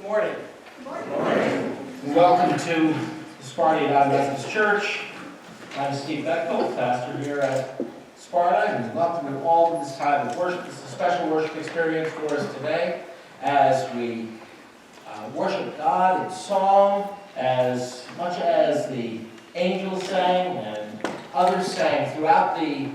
morning. Good morning. Welcome to Sparta United Methodist Church. I'm Steve Bechtold, pastor here at Sparta, and welcome to all of this time of worship. This is a special worship experience for us today as we worship God in song, as much as the angels sang and others sang throughout the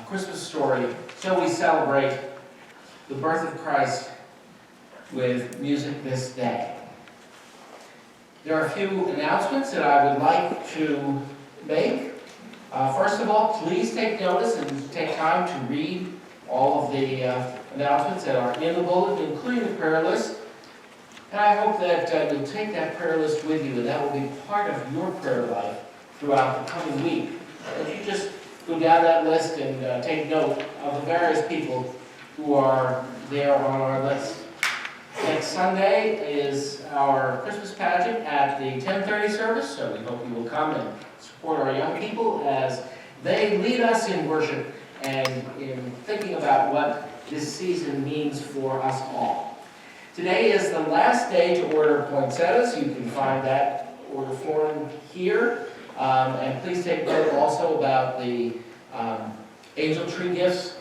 Christmas story. So we celebrate the birth of Christ with music this day. There are a few announcements that I would like to make. First of all, please take notice and take time to read all of the announcements that are in the bulletin, including the prayer list. And I hope that you'll take that prayer list with you, and that will be part of your prayer life throughout the coming week. If you just go down that list and take note of the various people who are there on our list. Next Sunday is our Christmas pageant at the 10:30 service, so we hope you will come and support our young people as they lead us in worship and in thinking about what this season means for us all. Today is the last day to order poinsettias. You can find that order form here. And please take note also about the angel tree gifts,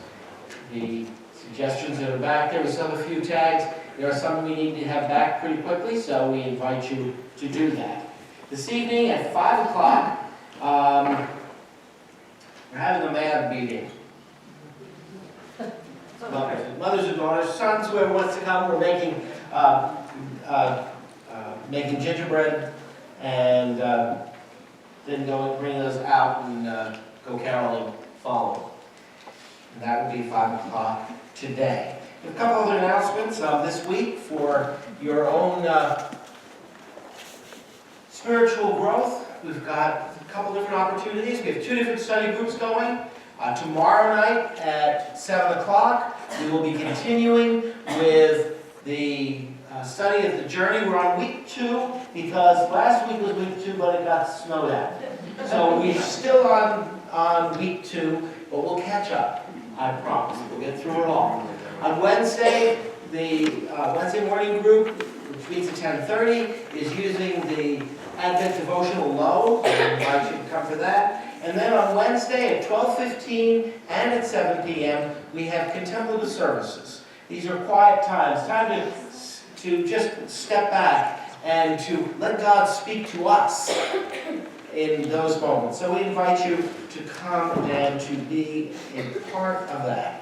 the suggestions that are back there. We still have a few tags. There are some we need to have back pretty quickly, so we invite you to do that. This evening at 5 o'clock, we're having a MAD meeting. Mothers and daughters, sons, whoever wants to come. We're making making gingerbread and then bring those out and go caroling following. And that will be 5 o'clock today. A couple other announcements this week for your own spiritual growth. We've got a couple different opportunities. We have 2 different study groups going. Tomorrow night at 7 o'clock, we will be continuing with the study of the journey. We're on week 2 because last week was week 2, but it got snowed out. So we're still on week 2, but we'll catch up. I promise. We'll get through it all. On Wednesday, the Wednesday morning group, which meets at 10:30, is using the Advent devotional Lo. I invite you to come for that. And then on Wednesday at 12:15 and at 7 p.m., we have contemplative services. These are quiet times, time to just step back and to let God speak to us in those moments. So we invite you to come and to be a part of that.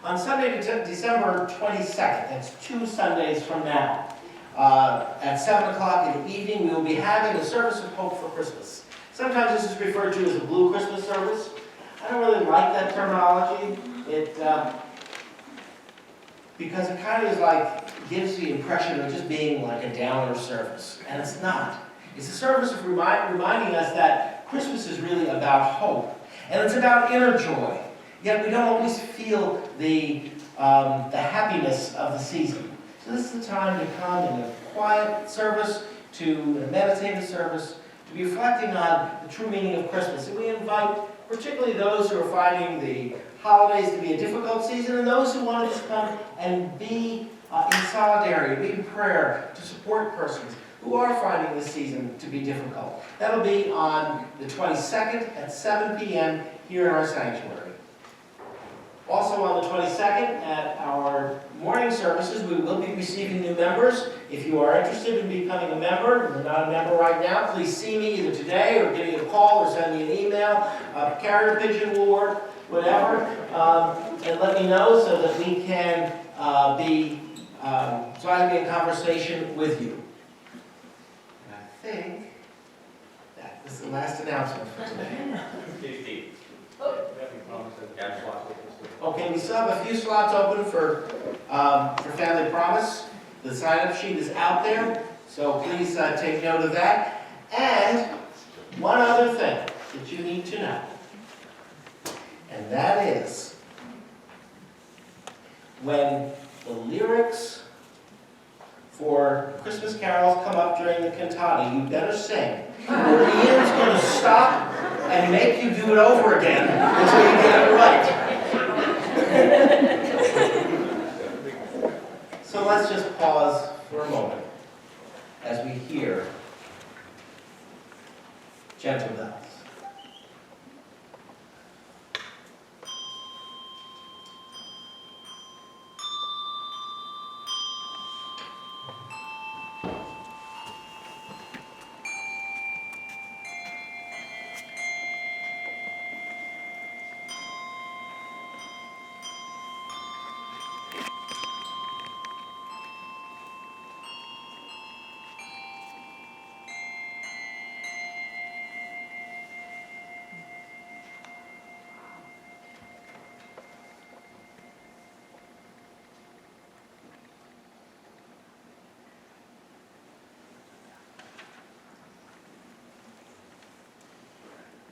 On Sunday, December 22nd, that's 2 Sundays from now, at 7 o'clock in the evening, we will be having a service of hope for Christmas. Sometimes this is referred to as a blue Christmas service. I don't really like that terminology. Because it kind of is like, gives the impression of just being like a downer service. And it's not. It's a service of reminding us that Christmas is really about hope. And it's about inner joy. Yet we don't always feel the happiness of the season. So this is the time to come in a quiet service, to meditate the service, to be reflecting on the true meaning of Christmas. And we invite particularly those who are finding the holidays to be a difficult season, and those who want to come and be in solidarity, be in prayer, to support persons who are finding this season to be difficult. That'll be on the 22nd at 7 p.m. here in our sanctuary. Also on the 22nd, at our morning services, we will be receiving new members. If you are interested in becoming a member, and you're not a member right now, please see me either today or give me a call or send me an email. Carrier pigeon will work, whatever, and let me know so that we can so I can be in conversation with you. And I think that is the last announcement for today. Okay, we still have a few slots open for Family Promise. The sign-up sheet is out there, so please take note of that. And one other thing that you need to know, and that is when the lyrics for Christmas carols come up during the cantata, you better sing. Or Ian's going to stop and make you do it over again until you get it right. So let's just pause for a moment as we hear gentle bells.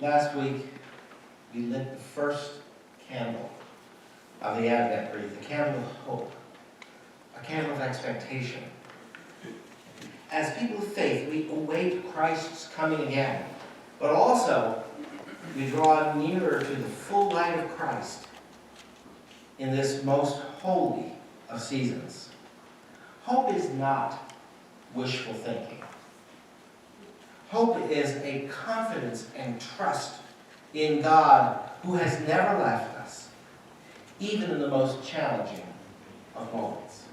Last week, we lit the first candle of the Advent wreath, a candle of hope, a candle of expectation. As people of faith, we await Christ's coming again, but also we draw nearer to the full light of Christ in this most holy of seasons. Hope is not wishful thinking. Hope is a confidence and trust in God who has never left us, even in the most challenging of moments.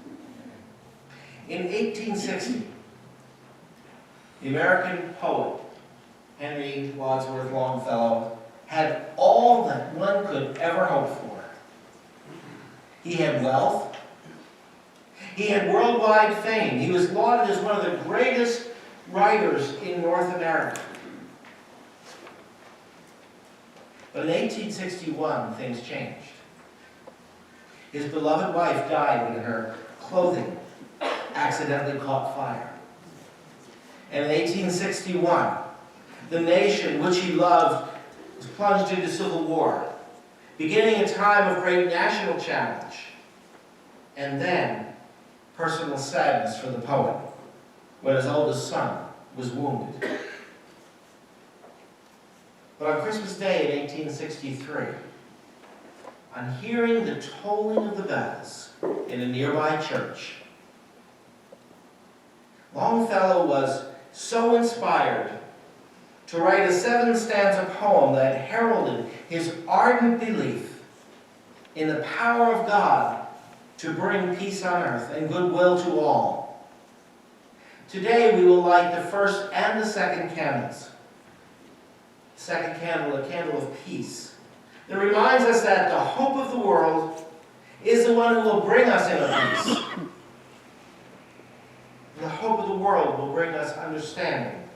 In 1860, the American poet Henry Wadsworth Longfellow had all that one could ever hope for. He had wealth. He had worldwide fame. He was lauded as one of the greatest writers in North America. But in 1861, things changed. His beloved wife died when her clothing accidentally caught fire. And in 1861, the nation which he loved was plunged into civil war, beginning a time of great national challenge, and then personal sadness for the poet when his oldest son was wounded. But on Christmas Day in 1863, on hearing the tolling of the bells in a nearby church, Longfellow was so inspired to write a 7-stanza poem that heralded his ardent belief in the power of God to bring peace on earth and goodwill to all. Today we will light the first and the second candles. The second candle, a candle of peace, that reminds us that the hope of the world is the one who will bring us inner peace. The hope of the world will bring us understanding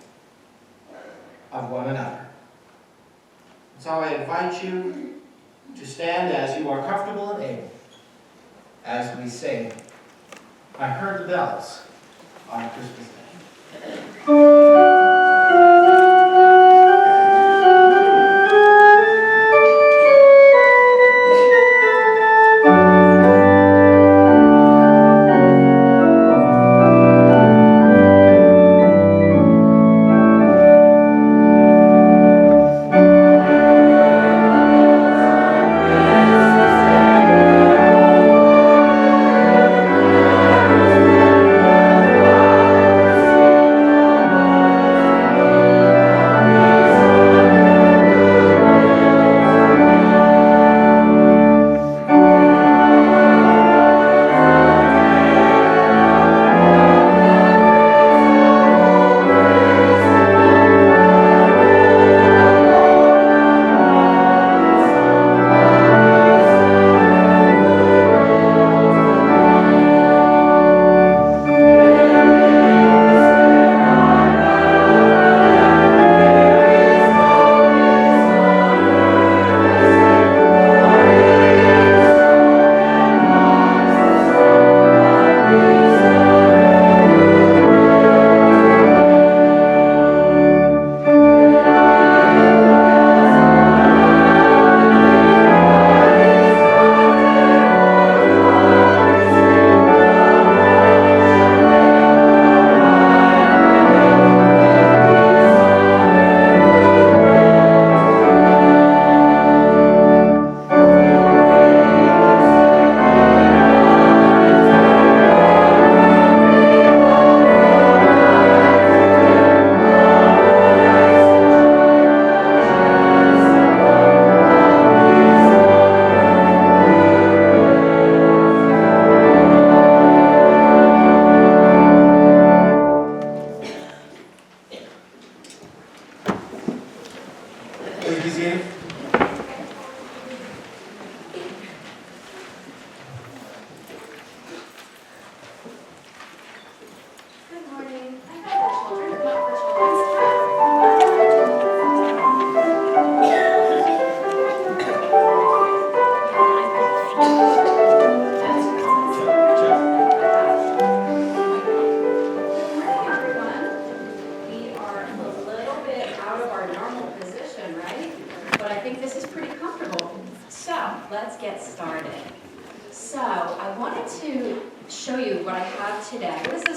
of one another. So I invite you to stand as you are comfortable and able as we sing, "I Heard the Bells on Christmas Day." but I think this is pretty comfortable. So let's get started. So I wanted to show you what I have today. What is this